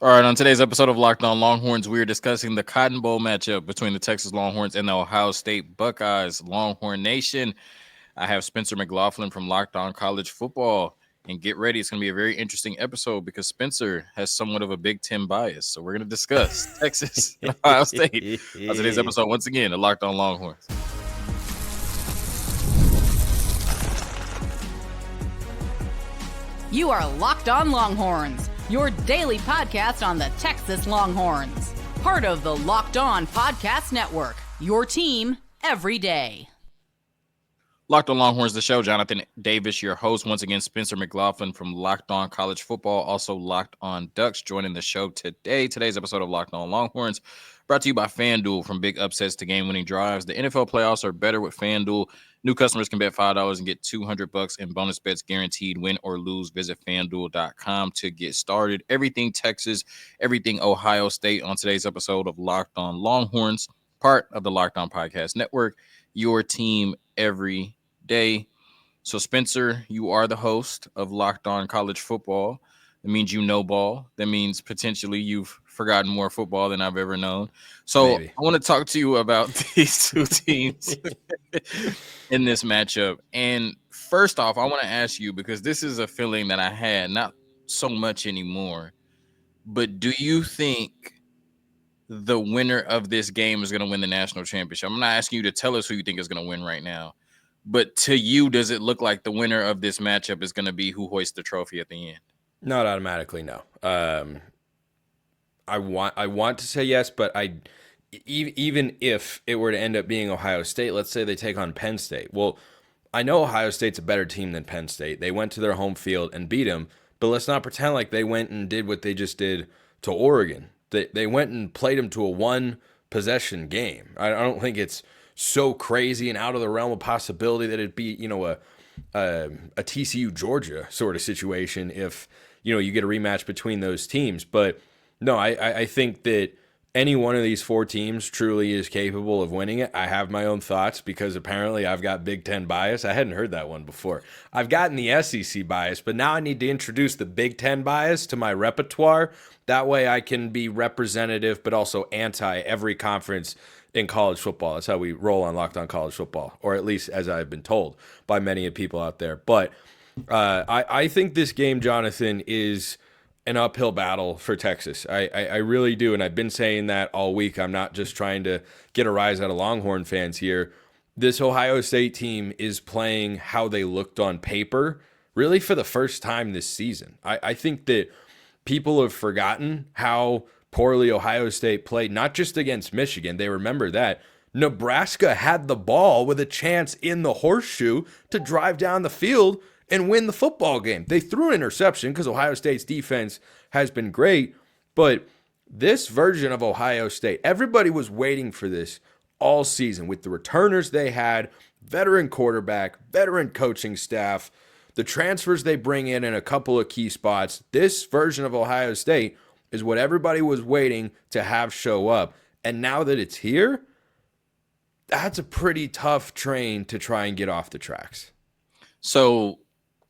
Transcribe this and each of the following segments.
All right, on today's episode of Locked On Longhorns, we are discussing the Cotton Bowl matchup between the Texas Longhorns and the Ohio State Buckeyes. Longhorn Nation, I have Spencer Mclaughlin from Locked On College Football. And get ready, it's going to be a very interesting episode because Spencer has somewhat of a Big Ten bias. So we're going to discuss Texas and Ohio State on today's episode, once again, of Locked On Longhorns. You are Locked On Longhorns, your daily podcast on the Texas Longhorns. Part of the Locked On Podcast Network, your team every day. Locked On Longhorns, the show. Jonathan Davis, your host. Once again, Spencer Mclaughlin from Locked On College Football, also Locked On Ducks, joining the show today. Today's episode of Locked On Longhorns brought to you by FanDuel. From big upsets to game-winning drives, the NFL playoffs are better with FanDuel. New customers can bet $5 and get $200 in bonus bets guaranteed. Win or lose, visit FanDuel.com to get started. Everything Texas, everything Ohio State on today's episode of Locked On Longhorns, part of the Locked On Podcast Network, your team every day. So, Spencer, you are the host of Locked On College Football. That means you know ball. That means potentially you've forgotten more football than I've ever known. So I want to talk to you about these two teams in this matchup. And first off, I want to ask you, because this is a feeling that I had, not so much anymore, but do you think the winner of this game is going to win the national championship? I'm not asking you to tell us who you think is going to win right now, but to you, does it look like the winner of this matchup is going to be who hoists the trophy at the end? Not automatically, no. I want to say yes, but even if it were to end up being Ohio State, let's say they take on Penn State. Well, I know Ohio State's a better team than Penn State. They went to their home field and beat them, but let's not pretend like they went and did what they just did to Oregon. They went and played them to a one-possession game. I don't think it's so crazy and out of the realm of possibility that it'd be, a TCU Georgia sort of situation if you get a rematch between those teams. But no, I think that any one of these four teams truly is capable of winning it. I have my own thoughts because apparently I've got Big Ten bias. I hadn't heard that one before. I've gotten the SEC bias, but now I need to introduce the Big Ten bias to my repertoire. That way I can be representative but also anti every conference in college football. That's how we roll on Locked On College Football, or at least as I've been told by many people out there. But I think this game, Jonathan, is an uphill battle for Texas. I really do, and I've been saying that all week. I'm not just trying to get a rise out of Longhorn fans here. This Ohio State team is playing how they looked on paper, really for the first time this season. I think that people have forgotten how poorly Ohio State played, not just against Michigan. They remember that. Nebraska had the ball with a chance in the horseshoe to drive down the field and win the football game. They threw an interception because Ohio State's defense has been great, but this version of Ohio State, everybody was waiting for this all season with the returners they had, veteran quarterback, veteran coaching staff, the transfers they bring in a couple of key spots. This version of Ohio State is what everybody was waiting to have show up. And now that it's here, that's a pretty tough train to try and get off the tracks. So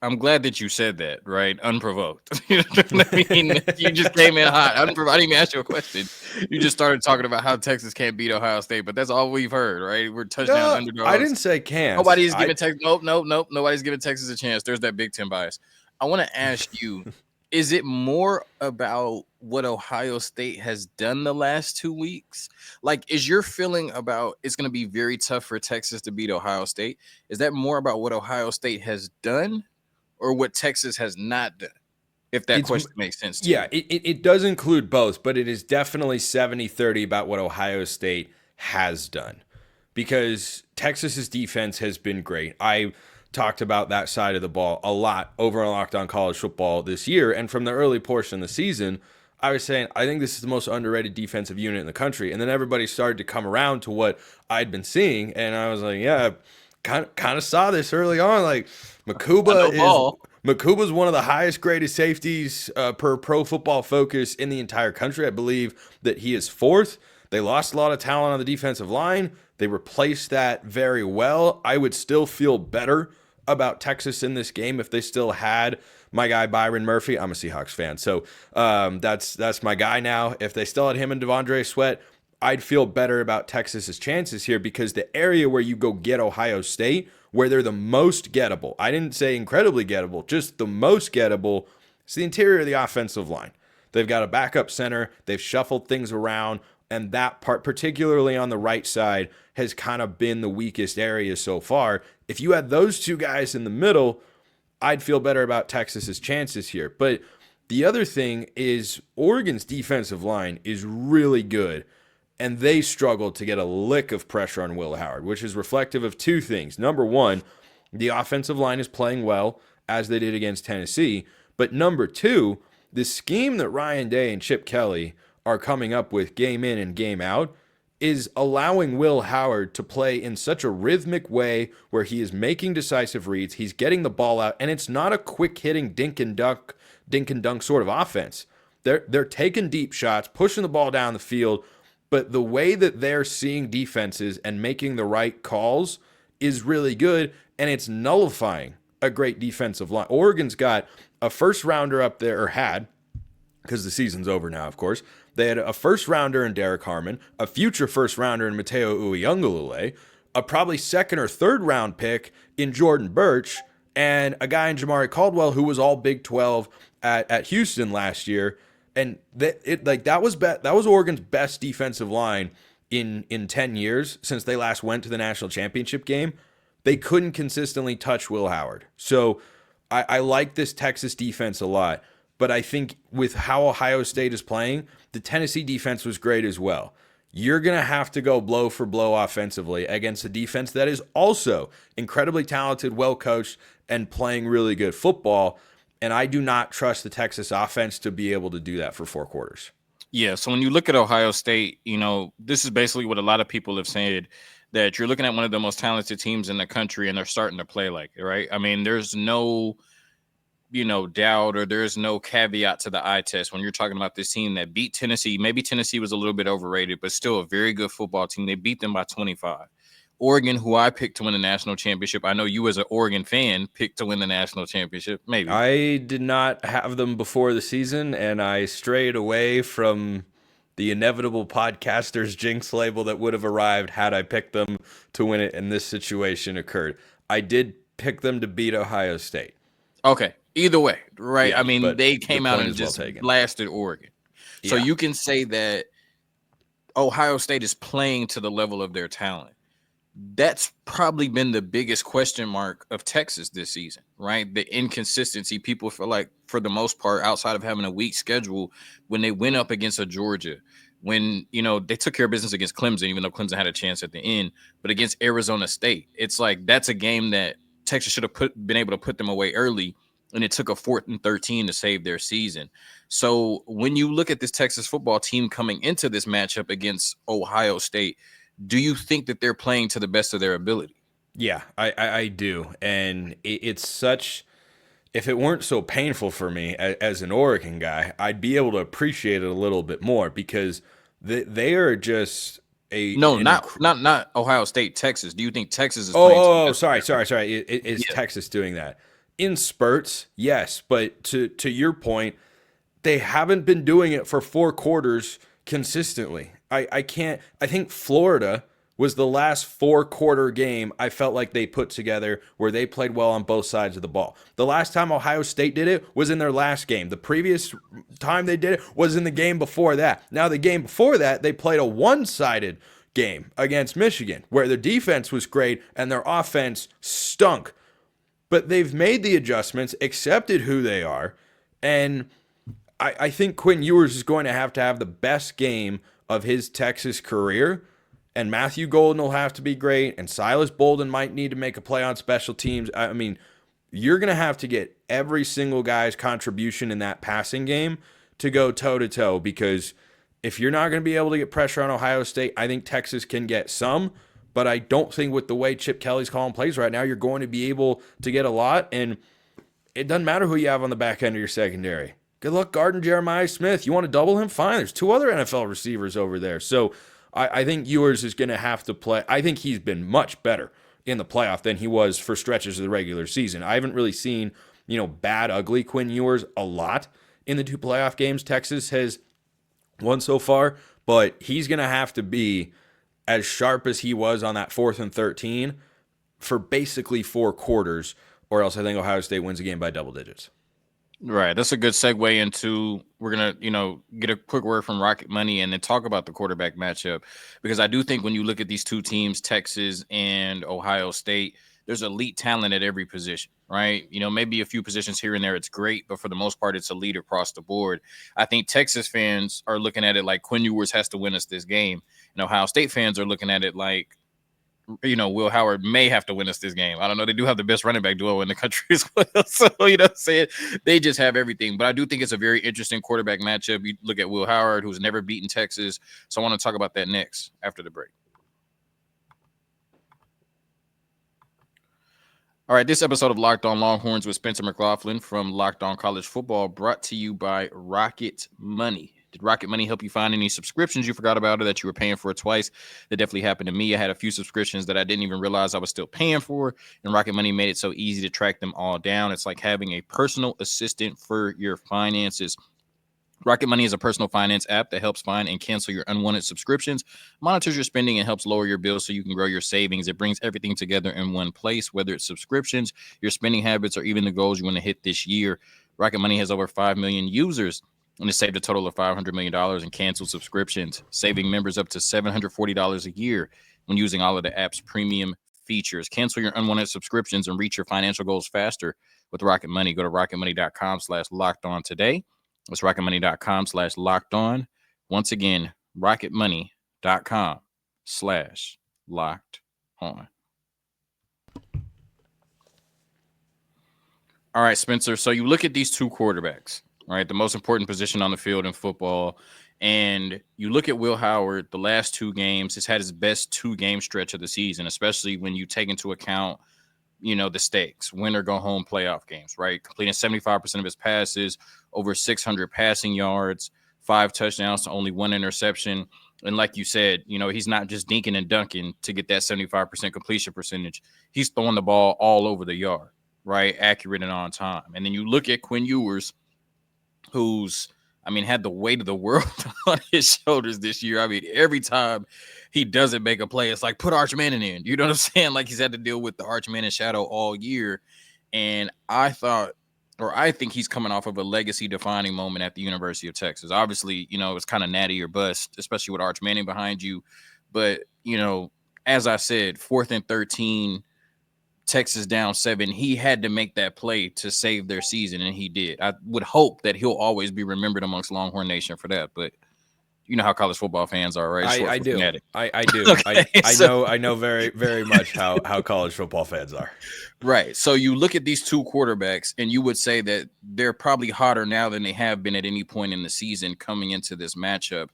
I'm glad that you said that, right? Unprovoked. You know what I mean? You just came in hot. I didn't even ask you a question. You just started talking about how Texas can't beat Ohio State, but that's all we've heard, right? We're touchdown underdogs. I didn't say can't. Nobody's giving Texas. Nope. Nobody's giving Texas a chance. There's that Big Ten bias. I want to ask you, is it more about what Ohio State has done the last 2 weeks? Like, is your feeling about it's going to be very tough for Texas to beat Ohio State? Is that more about what Ohio State has done or what Texas has not done? If that question makes sense to you. Yeah, it does include both, but it is definitely 70-30 about what Ohio State has done. Because Texas's defense has been great. I talked about that side of the ball a lot over on Locked On College Football this year. And from the early portion of the season, I was saying, I think this is the most underrated defensive unit in the country. And then everybody started to come around to what I'd been seeing. And I was like, yeah, kind of saw this early on. Like, Makuba's one of the highest graded safeties per Pro Football Focus in the entire country. I believe that he is fourth. They lost a lot of talent on the defensive line. They replaced that very well. I would still feel better about Texas in this game if they still had my guy Byron Murphy. I'm a Seahawks fan, so that's my guy now. If they still had him and Devondre Sweat, I'd feel better about Texas's chances here, because the area where you go get Ohio State, where they're the most gettable, I didn't say incredibly gettable, just the most gettable, is the interior of the offensive line. They've got a backup center. They've shuffled things around, and that part, particularly on the right side, has kind of been the weakest area so far. If you had those two guys in the middle, I'd feel better about Texas's chances here. But the other thing is Oregon's defensive line is really good, and they struggled to get a lick of pressure on Will Howard, which is reflective of two things. Number one, the offensive line is playing well, as they did against Tennessee. But number two, the scheme that Ryan Day and Chip Kelly are coming up with game in and game out is allowing Will Howard to play in such a rhythmic way where he is making decisive reads, he's getting the ball out, and it's not a quick-hitting dink and dunk sort of offense. They're taking deep shots, pushing the ball down the field, but the way that they're seeing defenses and making the right calls is really good, and it's nullifying a great defensive line. Oregon's got a first-rounder up there, or had, because the season's over now, of course. They had a first-rounder in Derek Harmon, a future first-rounder in Mateo Uyunglele, a probably second or third-round pick in Jordan Birch, and a guy in Jamari Caldwell who was all Big 12 at Houston last year. And that was Oregon's best defensive line in 10 years since they last went to the national championship game. They couldn't consistently touch Will Howard. So I like this Texas defense a lot, but I think with how Ohio State is playing, the Tennessee defense was great as well. You're going to have to go blow for blow offensively against a defense that is also incredibly talented, well-coached, and playing really good football. And I do not trust the Texas offense to be able to do that for 4 quarters. Yeah, so when you look at Ohio State, this is basically what a lot of people have said, that you're looking at one of the most talented teams in the country and they're starting to play like it, right? I mean, there's no, doubt, or there's no caveat to the eye test when you're talking about this team that beat Tennessee. Maybe Tennessee was a little bit overrated, but still a very good football team. They beat them by 25. Oregon, who I picked to win the national championship. I know you as an Oregon fan picked to win the national championship. Maybe. I did not have them before the season, and I strayed away from the inevitable podcaster's jinx label that would have arrived had I picked them to win it and this situation occurred. I did pick them to beat Ohio State. Okay. Either way, right? Yeah, I mean, they came out and just blasted Oregon. So you can say that Ohio State is playing to the level of their talent. That's probably been the biggest question mark of Texas this season, right? The inconsistency. People feel like, for the most part, outside of having a weak schedule, when they went up against a Georgia, when, they took care of business against Clemson, even though Clemson had a chance at the end, but against Arizona State, it's like that's a game that Texas should have been able to put them away early, and it took a 4th and 13 to save their season. So when you look at this Texas football team coming into this matchup against Ohio State, do you think that they're playing to the best of their ability? Yeah, I do. And it's such, if it weren't so painful for me as an Oregon guy, I'd be able to appreciate it a little bit more, because they are just not Ohio State, Texas. Do you think Texas is playing? Sorry. Is Texas doing that? In spurts, yes. But to your point, they haven't been doing it for 4 quarters consistently. I think Florida was the last 4-quarter game I felt like they put together where they played well on both sides of the ball. The last time Ohio State did it was in their last game. The previous time they did it was in the game before that. Now, the game before that, they played a one-sided game against Michigan where their defense was great and their offense stunk. But they've made the adjustments, accepted who they are, and I think Quinn Ewers is going to have the best game of his Texas career, and Matthew Golden will have to be great, and Silas Bolden might need to make a play on special teams. I mean, you're going to have to get every single guy's contribution in that passing game to go toe-to-toe, because if you're not going to be able to get pressure on Ohio State, I think Texas can get some, but I don't think with the way Chip Kelly's calling plays right now, you're going to be able to get a lot, and it doesn't matter who you have on the back end of your secondary. Good luck guarding Jeremiah Smith. You want to double him? Fine. There's 2 other NFL receivers over there. So I think Ewers is going to have to play. I think he's been much better in the playoff than he was for stretches of the regular season. I haven't really seen, bad, ugly Quinn Ewers a lot in the 2 playoff games Texas has won so far, but he's going to have to be as sharp as he was on that 4th and 13 for basically 4 quarters, or else I think Ohio State wins a game by double digits. Right. That's a good segue into, we're going to, get a quick word from Rocket Money and then talk about the quarterback matchup, because I do think when you look at these 2 teams, Texas and Ohio State, there's elite talent at every position, right? Maybe a few positions here and there, it's great, but for the most part, it's elite across the board. I think Texas fans are looking at it like Quinn Ewers has to win us this game. And Ohio State fans are looking at it like, Will Howard may have to win us this game. I don't know. They do have the best running back duo in the country as well. So, saying they just have everything. But I do think it's a very interesting quarterback matchup. You look at Will Howard, who's never beaten Texas. So I want to talk about that next after the break. All right, this episode of Locked On Longhorns with Spencer Mclaughlin from Locked On College Football brought to you by Rocket Money. Did Rocket Money help you find any subscriptions you forgot about or that you were paying for twice? That definitely happened to me. I had a few subscriptions that I didn't even realize I was still paying for, and Rocket Money made it so easy to track them all down. It's like having a personal assistant for your finances. Rocket Money is a personal finance app that helps find and cancel your unwanted subscriptions, monitors your spending, and helps lower your bills so you can grow your savings. It brings everything together in one place, whether it's subscriptions, your spending habits, or even the goals you want to hit this year. Rocket Money has over 5 million users and has saved a total of $500 million in canceled subscriptions, saving members up to $740 a year when using all of the app's premium features. Cancel your unwanted subscriptions and reach your financial goals faster with Rocket Money. Go to rocketmoney.com/lockedon today. That's rocketmoney.com/lockedon. Once again, rocketmoney.com/lockedon. All right, Spencer. So you look at these 2 quarterbacks, right? The most important position on the field in football. And you look at Will Howard, the last 2 games, has had his best 2-game stretch of the season, especially when you take into account, the stakes, win or go home playoff games, right? Completing 75% of his passes, over 600 passing yards, 5 touchdowns to only 1 interception. And like you said, he's not just dinking and dunking to get that 75% completion percentage. He's throwing the ball all over the yard, right? Accurate and on time. And then you look at Quinn Ewers, who's, had the weight of the world on his shoulders this year. Every time he doesn't make a play, it's like, put Arch Manning in. You know what I'm saying? Like, he's had to deal with the Arch Manning shadow all year. And I think he's coming off of a legacy-defining moment at the University of Texas. Obviously, it's kind of natty or bust, especially with Arch Manning behind you. But, as I said, 4th and 13, Texas down 7, he had to make that play to save their season, and he did. I would hope that he'll always be remembered amongst Longhorn Nation for that, but you know how college football fans are, right? I do. I do. Okay, I know very, very much how college football fans are. Right. So you look at these 2 quarterbacks, and you would say that they're probably hotter now than they have been at any point in the season coming into this matchup.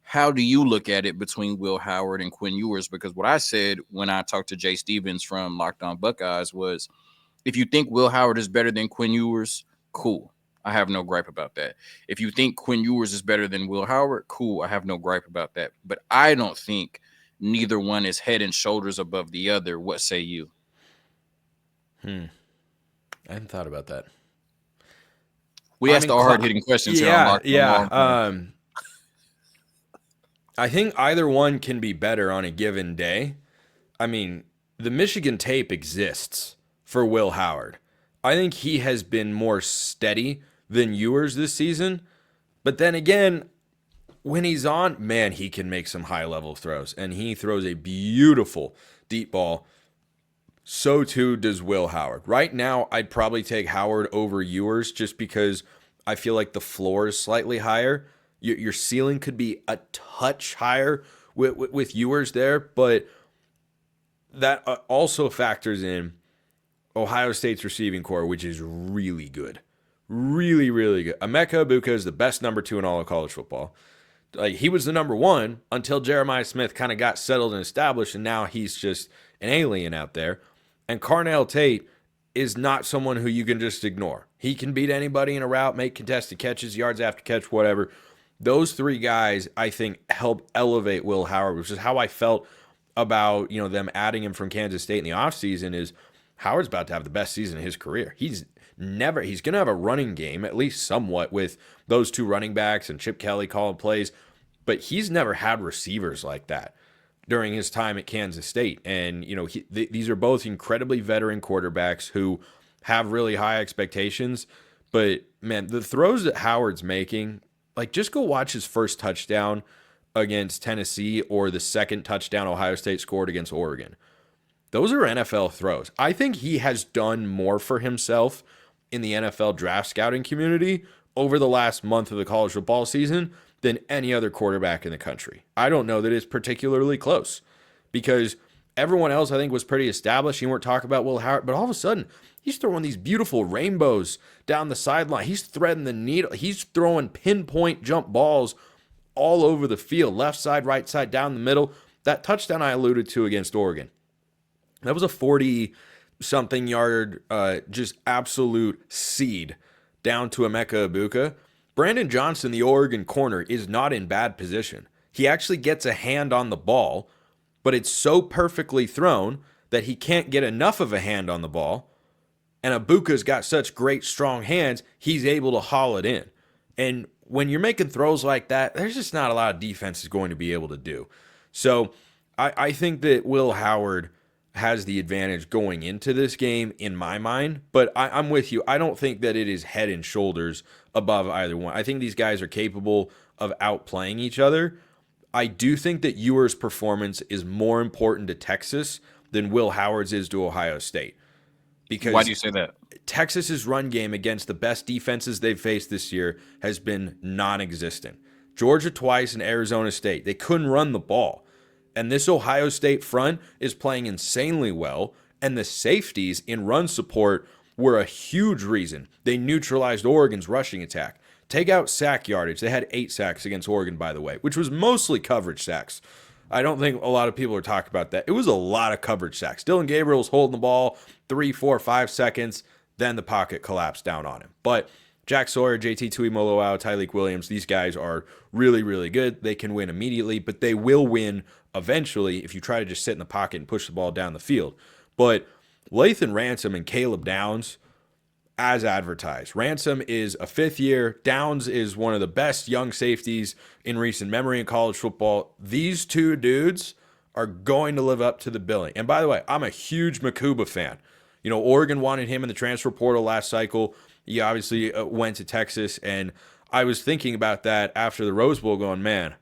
How do you look at it between Will Howard and Quinn Ewers? Because what I said when I talked to Jay Stevens from Locked On Buckeyes was, if you think Will Howard is better than Quinn Ewers, cool. I have no gripe about that. If you think Quinn Ewers is better than Will Howard, cool. I have no gripe about that. But I don't think neither one is head and shoulders above the other. What say you? I hadn't thought about that. We asked the hard-hitting questions here on Locked On. I think either one can be better on a given day. The Michigan tape exists for Will Howard. I think he has been more steady than Ewers this season. But then again, when he's on, man, he can make some high-level throws. And he throws a beautiful deep ball. So too does Will Howard. Right now, I'd probably take Howard over Ewers just because I feel like the floor is slightly higher. Your ceiling could be a touch higher with Ewers there, but that also factors in Ohio State's receiving core, which is really good. Really, really good. Emeka Egbuka is the best number 2 in all of college football. He was the number 1 until Jeremiah Smith kind of got settled and established, and now he's just an alien out there. And Carnell Tate is not someone who you can just ignore. He can beat anybody in a route, make contested catches, yards after catch, whatever. Those 3 guys, I think, help elevate Will Howard, which is how I felt about, them adding him from Kansas State in the offseason is Howard's about to have the best season of his career. He's going to have a running game, at least somewhat, with those two running backs and Chip Kelly calling plays, but he's never had receivers like that during his time at Kansas State. And, these are both incredibly veteran quarterbacks who have really high expectations. But, man, the throws that Howard's making, like, just go watch his first touchdown against Tennessee or the second touchdown Ohio State scored against Oregon. Those are NFL throws. I think he has done more for himself in the NFL draft scouting community over the last month of the college football season than any other quarterback in the country. I don't know that it's particularly close because everyone else, I think, was pretty established. You weren't talking about Will Howard, but all of a sudden, he's throwing these beautiful rainbows down the sideline. He's threading the needle. He's throwing pinpoint jump balls all over the field, left side, right side, down the middle. That touchdown I alluded to against Oregon, that was a 40-something yard, just absolute seed down to Emeka Egbuka. Brandon Johnson, the Oregon corner, is not in bad position. He actually gets a hand on the ball, but it's so perfectly thrown that he can't get enough of a hand on the ball. And Abuka's got such great, strong hands, he's able to haul it in. And when you're making throws like that, there's just not a lot of defense is going to be able to do. So I think that Will Howard has the advantage going into this game in my mind, but I'm with you. I don't think that it is head and shoulders above either one. I think these guys are capable of outplaying each other. I do think that Ewers' performance is more important to Texas than Will Howard's is to Ohio State. Because why do you say that? Texas's run game against the best defenses they've faced this year has been non-existent. Georgia twice and Arizona State, they couldn't run the ball. And this Ohio State front is playing insanely well, and the safeties in run support were a huge reason they neutralized Oregon's rushing attack. Take out sack yardage. They had 8 sacks against Oregon, by the way, which was mostly coverage sacks. I don't think a lot of people are talking about that. It was a lot of coverage sacks. Dylan Gabriel was holding the ball 3, 4, 5 seconds. Then the pocket collapsed down on him. But Jack Sawyer, JT Tuimoloau, Tyleik Williams, these guys are really, really good. They can win immediately, but they will win eventually if you try to just sit in the pocket and push the ball down the field. But Lathan Ransom and Caleb Downs, as advertised. Ransom is a 5th year. Downs is one of the best young safeties in recent memory in college football. These two dudes are going to live up to the billing. And by the way, I'm a huge Makuba fan. Oregon wanted him in the transfer portal last cycle. He obviously went to Texas, and I was thinking about that after the Rose Bowl going, man,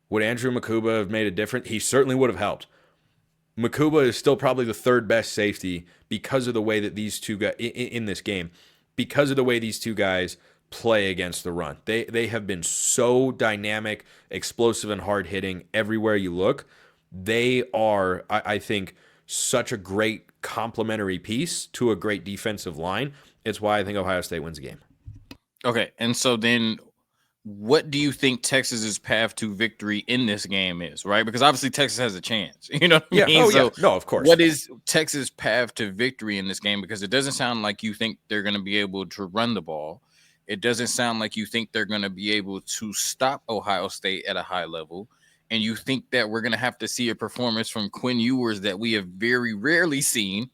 would Andrew Makuba have made a difference? He certainly would have helped. Makuba is still probably the 3rd best safety because of the way that these two guys, in this game, because of the way these two guys play against the run. They have been so dynamic, explosive, and hard-hitting everywhere you look. They are, I think, such a great complementary piece to a great defensive line. It's why I think Ohio State wins the game. Okay, and so then what do you think Texas's path to victory in this game is, right? Because obviously Texas has a chance. You know what I mean? Oh, so yeah. No, of course. What is Texas' path to victory in this game? Because it doesn't sound like you think they're going to be able to run the ball. It doesn't sound like you think they're going to be able to stop Ohio State at a high level. And you think that we're going to have to see a performance from Quinn Ewers that we have very rarely seen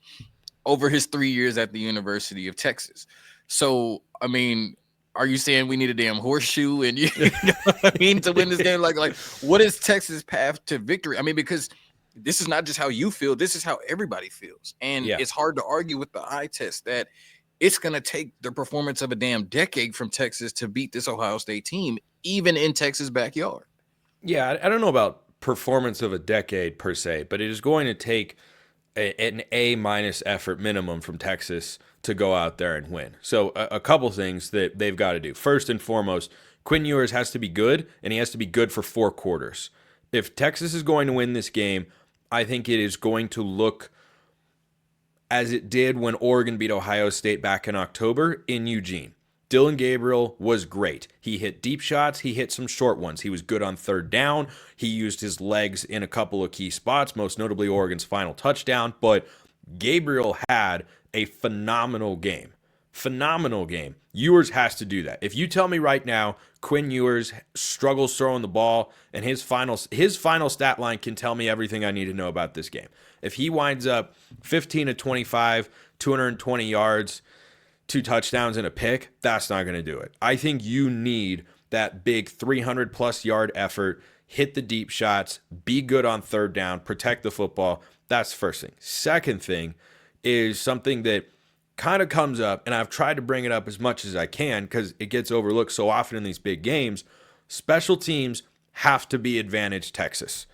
over his 3 years at the University of Texas. So, I mean, are you saying we need a damn horseshoe and you know what I mean to win this game? Like, what is Texas' path to victory? I mean, because this is not just how you feel, this is how everybody feels. And It's hard to argue with the eye test that it's going to take the performance of a damn decade from Texas to beat this Ohio State team, even in Texas' backyard. Yeah, I don't know about performance of a decade per se, but it is going to take an A- effort minimum from Texas to go out there and win. So a couple things that they've got to do. First and foremost, Quinn Ewers has to be good, and he has to be good for 4 quarters. If Texas is going to win this game, I think it is going to look as it did when Oregon beat Ohio State back in October in Eugene. Dylan Gabriel was great. He hit deep shots. He hit some short ones. He was good on 3rd down. He used his legs in a couple of key spots, most notably Oregon's final touchdown. But Gabriel had a phenomenal game. phenomenal game. Ewers has to do that. If you tell me right now Quinn Ewers struggles throwing the ball and his final stat line can tell me everything I need to know about this game. If he winds up 15 to 25, 220 yards, 2 touchdowns and a pick, that's not going to do it. I think you need that big 300-plus yard effort, hit the deep shots, be good on third down, protect the football. That's the first thing. Second thing is something that kind of comes up, and I've tried to bring it up as much as I can because it gets overlooked so often in these big games. Special teams have to be advantage Texas.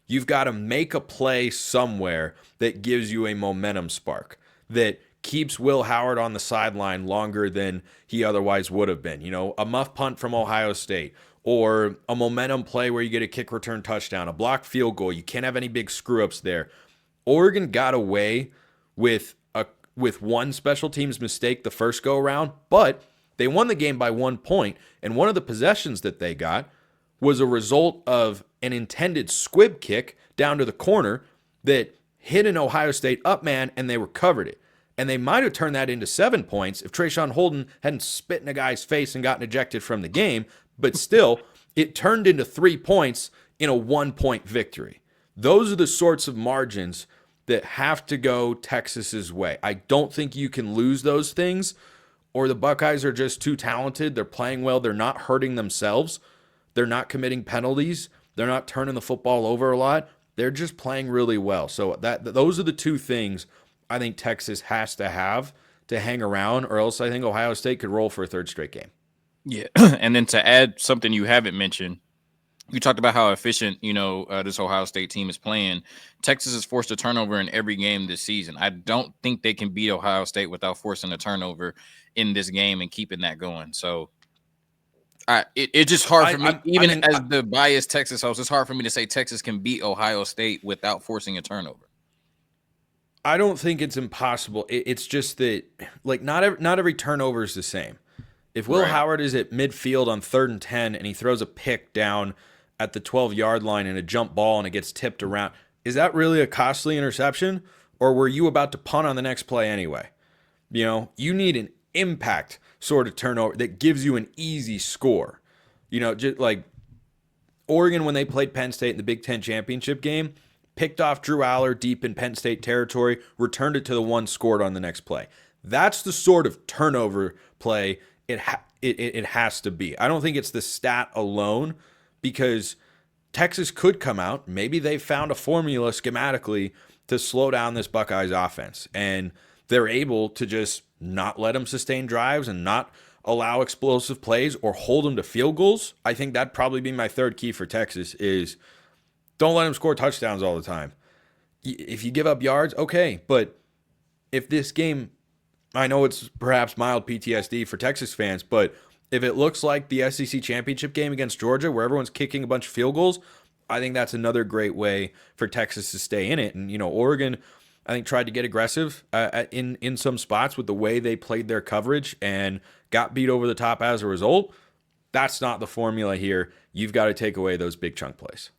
You've got to make a play somewhere that gives you a momentum spark, that keeps Will Howard on the sideline longer than he otherwise would have been. You know, a muff punt from Ohio State, or a momentum play where you get a kick return touchdown, a blocked field goal. You can't have any big screw-ups there. Oregon got away with one special teams mistake the first go-around, but they won the game by 1 point, and one of the possessions that they got was a result of an intended squib kick down to the corner that hit an Ohio State up man, and they recovered it. And they might have turned that into 7 points if Trayshawn Holden hadn't spit in a guy's face and gotten ejected from the game, but still, it turned into 3 points in a 1-point victory. Those are the sorts of margins that have to go Texas's way. I don't think you can lose those things, or the Buckeyes are just too talented. They're playing well. They're not hurting themselves. They're not committing penalties. They're not turning the football over a lot. They're just playing really well. So those are the two things I think Texas has to have to hang around, or else I think Ohio State could roll for a third straight game. Yeah, and then to add something you haven't mentioned, you talked about how efficient, this Ohio State team is playing. Texas has forced a turnover in every game this season. I don't think they can beat Ohio State without forcing a turnover in this game and keeping that going. So it's just hard for me, as the biased Texas host, it's hard for me to say Texas can beat Ohio State without forcing a turnover. I don't think it's impossible. It's just that, like, not every turnover is the same. If Will Howard is at midfield on 3rd and 10 and he throws a pick down at the 12-yard line and a jump ball and it gets tipped around, is that really a costly interception? Or were you about to punt on the next play anyway? You need an impact sort of turnover that gives you an easy score. Just like Oregon, when they played Penn State in the Big Ten championship game, picked off Drew Aller deep in Penn State territory, returned it to the one, scored on the next play. That's the sort of turnover play it has to be. I don't think it's the stat alone, because Texas could come out. Maybe they found a formula schematically to slow down this Buckeyes offense, and they're able to just not let them sustain drives and not allow explosive plays or hold them to field goals. I think that'd probably be my third key for Texas is don't let them score touchdowns all the time. If you give up yards, okay, but if this game, I know it's perhaps mild PTSD for Texas fans, but if it looks like the SEC championship game against Georgia where everyone's kicking a bunch of field goals, I think that's another great way for Texas to stay in it. And, Oregon, I think, tried to get aggressive in some spots with the way they played their coverage and got beat over the top as a result. That's not the formula here. You've got to take away those big chunk plays.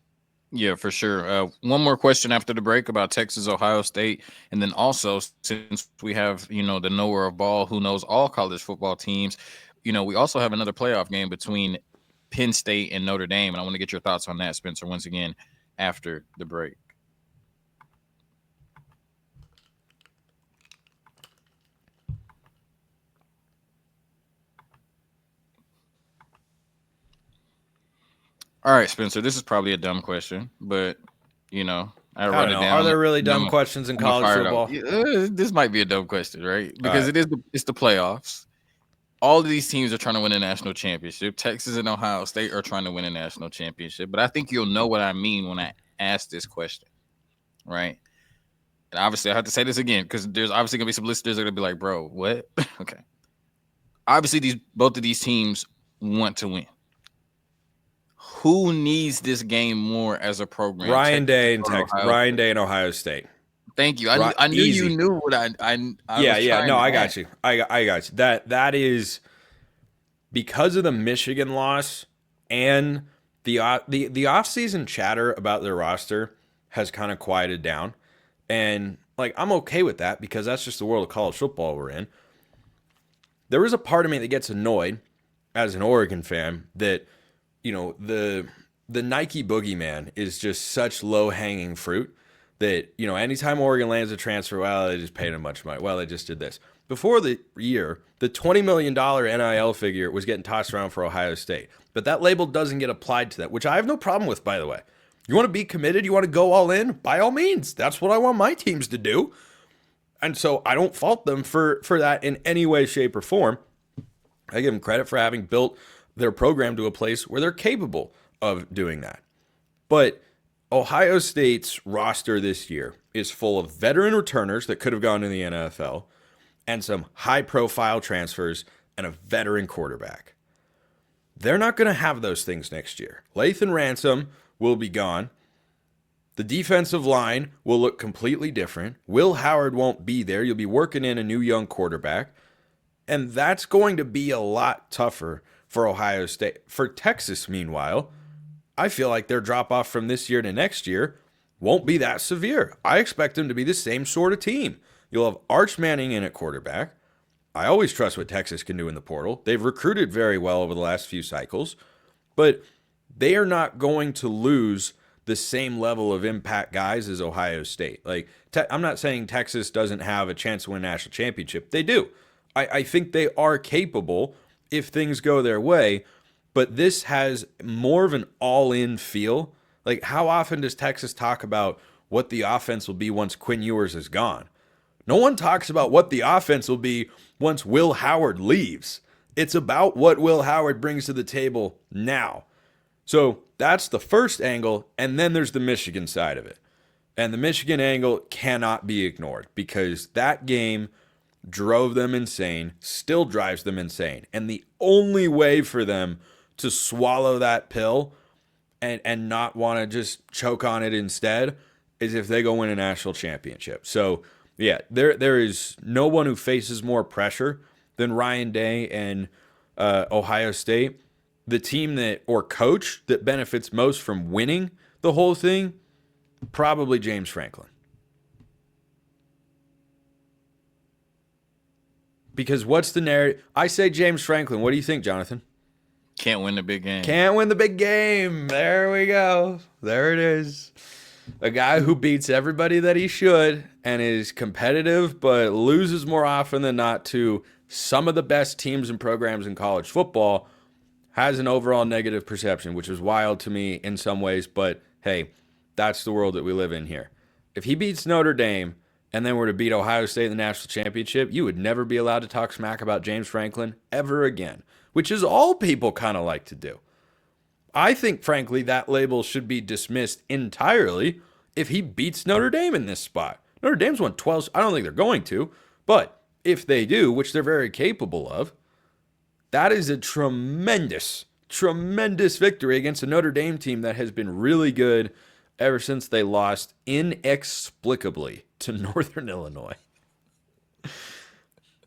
Yeah, for sure. One more question after the break about Texas, Ohio State. And then also, since we have, the knower of ball who knows all college football teams, we also have another playoff game between Penn State and Notre Dame. And I want to get your thoughts on that, Spencer, once again, after the break. All right, Spencer, this is probably a dumb question, but, I wrote it down. Are there really dumb questions in college football? This might be a dumb question, right? Because it's the playoffs. All of these teams are trying to win a national championship. Texas and Ohio State are trying to win a national championship. But I think you'll know what I mean when I ask this question, right? And obviously, I have to say this again because there's obviously going to be some listeners that are going to be like, bro, what? Okay. Obviously, both of these teams want to win. Who needs this game more as a program? Ryan Day and Ohio State. Thank you. I knew you knew what I yeah. No, I got you. I got you. That is because of the Michigan loss and the offseason chatter about their roster has kind of quieted down, and like I'm okay with that because that's just the world of college football we're in. there is a part of me that gets annoyed as an Oregon fan that, the Nike boogeyman is just such low-hanging fruit that, anytime Oregon lands a transfer, well, they just paid him much money. Well, they just did this. Before the year, the $20 million NIL figure was getting tossed around for Ohio State. But that label doesn't get applied to that, which I have no problem with, by the way. You want to be committed? You want to go all in? By all means. That's what I want my teams to do. And so I don't fault them for that in any way, shape, or form. I give them credit for having built their program to a place where they're capable of doing that. But Ohio State's roster this year is full of veteran returners that could have gone to the NFL and some high-profile transfers and a veteran quarterback. They're not going to have those things next year. Lathan Ransom will be gone. The defensive line will look completely different. Will Howard won't be there. You'll be working in a new young quarterback. And that's going to be a lot tougher for Ohio State. For Texas, meanwhile, I feel like their drop-off from this year to next year won't be that severe. I expect them to be the same sort of team. You'll have Arch Manning in at quarterback. I always trust what Texas can do in the portal. They've recruited very well over the last few cycles, but they are not going to lose the same level of impact guys as Ohio State. I'm not saying Texas doesn't have a chance to win a national championship. They do. I think they are capable if things go their way, but this has more of an all-in feel. Like, how often does Texas talk about what the offense will be once Quinn Ewers is gone? No one talks about what the offense will be once Will Howard leaves. It's about what Will Howard brings to the table now. So that's the first angle, and then there's the Michigan side of it. And the Michigan angle cannot be ignored because that game drove them insane, still drives them insane. And the only way for them to swallow that pill and not want to just choke on it instead is if they go win a national championship. So, yeah, there is no one who faces more pressure than Ryan Day and Ohio State. The team or coach that benefits most from winning the whole thing, probably James Franklin. Because what's the narrative? I say James Franklin. What do you think, Jonathan? Can't win the big game. Can't win the big game. There we go. There it is. A guy who beats everybody that he should and is competitive but loses more often than not to some of the best teams and programs in college football has an overall negative perception, which is wild to me in some ways. But, hey, that's the world that we live in here. If he beats Notre Dame and then were to beat Ohio State in the national championship, you would never be allowed to talk smack about James Franklin ever again, which is all people kind of like to do. I think, frankly, that label should be dismissed entirely if he beats Notre Dame in this spot. Notre Dame's won 12. I don't think they're going to, but if they do, which they're very capable of, that is a tremendous, tremendous victory against a Notre Dame team that has been really good ever since they lost inexplicably to Northern Illinois.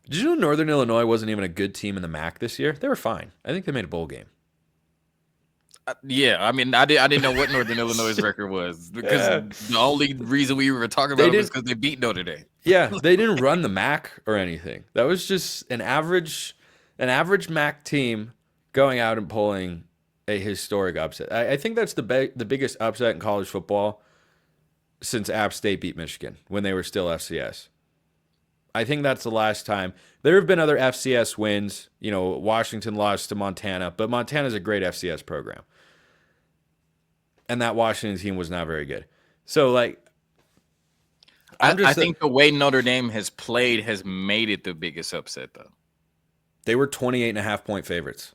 Did you know Northern Illinois wasn't even a good team in the MAC this year? They were fine. I think they made a bowl game. Yeah, I mean, I didn't know what Northern Illinois' record was because the only reason we were talking about it was because they beat Notre Dame. Yeah, they didn't run the MAC or anything. That was just an average MAC team going out and pulling a historic upset. I think that's the biggest upset in college football since App State beat Michigan when they were still FCS. I think that's the last time. There have been other FCS wins. Washington lost to Montana, but Montana's a great FCS program. And that Washington team was not very good. So, I think the way Notre Dame has played has made it the biggest upset, though. They were 28.5-point favorites.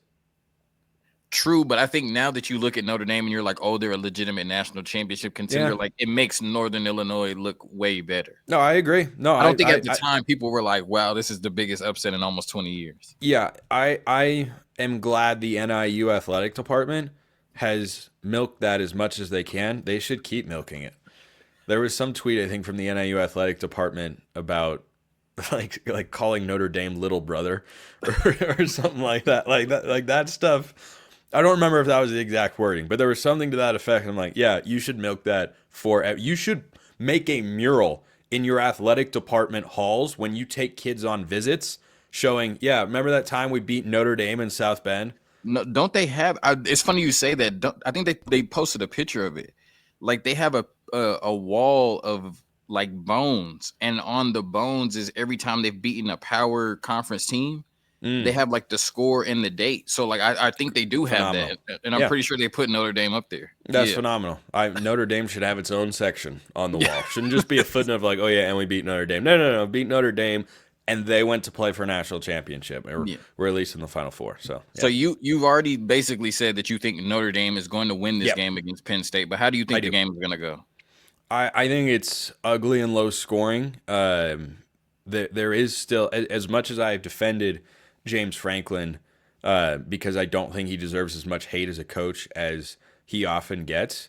True, but I think now that you look at Notre Dame and you're like, oh, they're a legitimate national championship contender, it makes Northern Illinois look way better. No, I agree. No, I don't think at the time people were like, wow, this is the biggest upset in almost 20 years. Yeah, I am glad the NIU athletic department has milked that as much as they can. They should keep milking it. There was some tweet, I think, from the NIU athletic department about like calling Notre Dame little brother or something like that. Like that stuff. I don't remember if that was the exact wording, but there was something to that effect. I'm like, yeah, you should milk that you should make a mural in your athletic department halls when you take kids on visits showing, yeah, remember that time we beat Notre Dame in South Bend? No, don't they have? It's funny you say that. I think they posted a picture of it. Like they have a wall of like bones, and on the bones is every time they've beaten a power conference team. They have like the score and the date. So like I think they do have Phenomenal. that, and I'm pretty sure they put Notre Dame up there. That's phenomenal. Notre Dame should have its own section on the wall. Shouldn't just be a footnote of like, oh yeah, and we beat Notre Dame. No, beat Notre Dame, and they went to play for a national championship, or were at least in the Final Four. So, so you've already basically said that you think Notre Dame is going to win this game against Penn State. But how do you think the game is going to go? I think it's ugly and low scoring. There is still, as much as I've defended James Franklin, because I don't think he deserves as much hate as a coach as he often gets.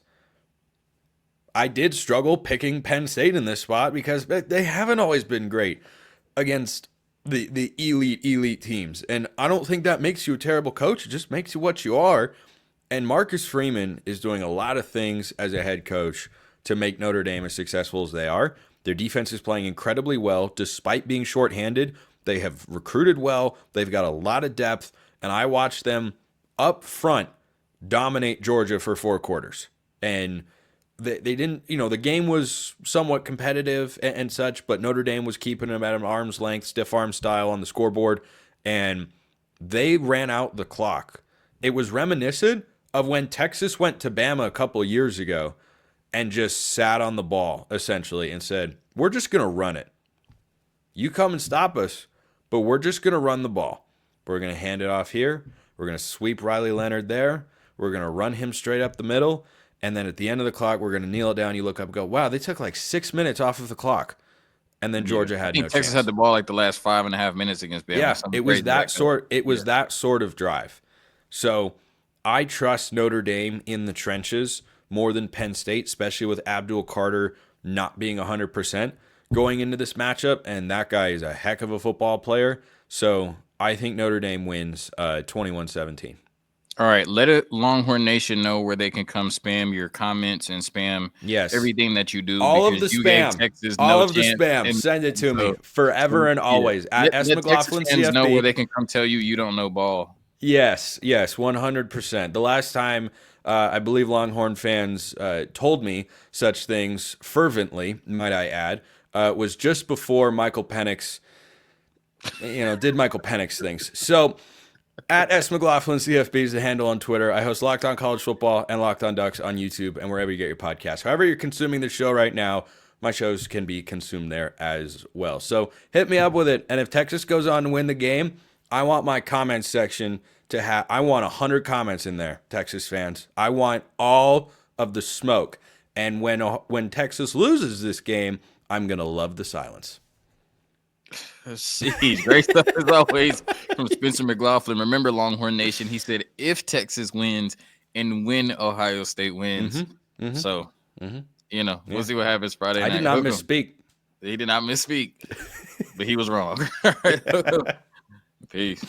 I did struggle picking Penn State in this spot because they haven't always been great against the elite teams. And I don't think that makes you a terrible coach. It just makes you what you are. And Marcus Freeman is doing a lot of things as a head coach to make Notre Dame as successful as they are. Their defense is playing incredibly well despite being shorthanded. They have recruited well. They've got a lot of depth. And I watched them up front dominate Georgia for 4 quarters. And they didn't, the game was somewhat competitive and such, but Notre Dame was keeping them at an arm's length, stiff arm style on the scoreboard. And they ran out the clock. It was reminiscent of when Texas went to Bama a couple of years ago and just sat on the ball, essentially, and said, we're just going to run it. You come and stop us, but we're just going to run the ball. We're going to hand it off here. We're going to sweep Riley Leonard there. We're going to run him straight up the middle. And then at the end of the clock, we're going to kneel it down. You look up and go, wow, they took like 6 minutes off of the clock. And then Georgia had no chance. Texas had the ball like the last 5.5 minutes against Bama. Yeah, it was that sort of drive. So I trust Notre Dame in the trenches more than Penn State, especially with Abdul Carter not being 100% going into this matchup. And that guy is a heck of a football player. So I think Notre Dame wins 21-17. All right, let it Longhorn Nation know where they can come spam your comments and spam everything that you do. All of the spam. Send it to me forever and always. At S. Mclaughlin CFB. Know where they can come tell you don't know ball. Yes, 100%. The last time I believe Longhorn fans told me such things fervently, might I add, was just before Michael Penix, did Michael Penix things. So at S. Mclaughlin CFB is the handle on Twitter. I host Locked On College Football and Locked On Ducks on YouTube and wherever you get your podcasts. However you're consuming the show right now, my shows can be consumed there as well. So hit me up with it. And if Texas goes on to win the game, I want my comments section to have, I want 100 comments in there, Texas fans. I want all of the smoke. And when Texas loses this game, I'm going to love the silence. Jeez, great stuff as always from Spencer Mclaughlin. Remember, Longhorn Nation, he said if Texas wins and when Ohio State wins. So, we'll see what happens Friday night. I did not misspeak. He did not misspeak, but he was wrong. All right. Peace.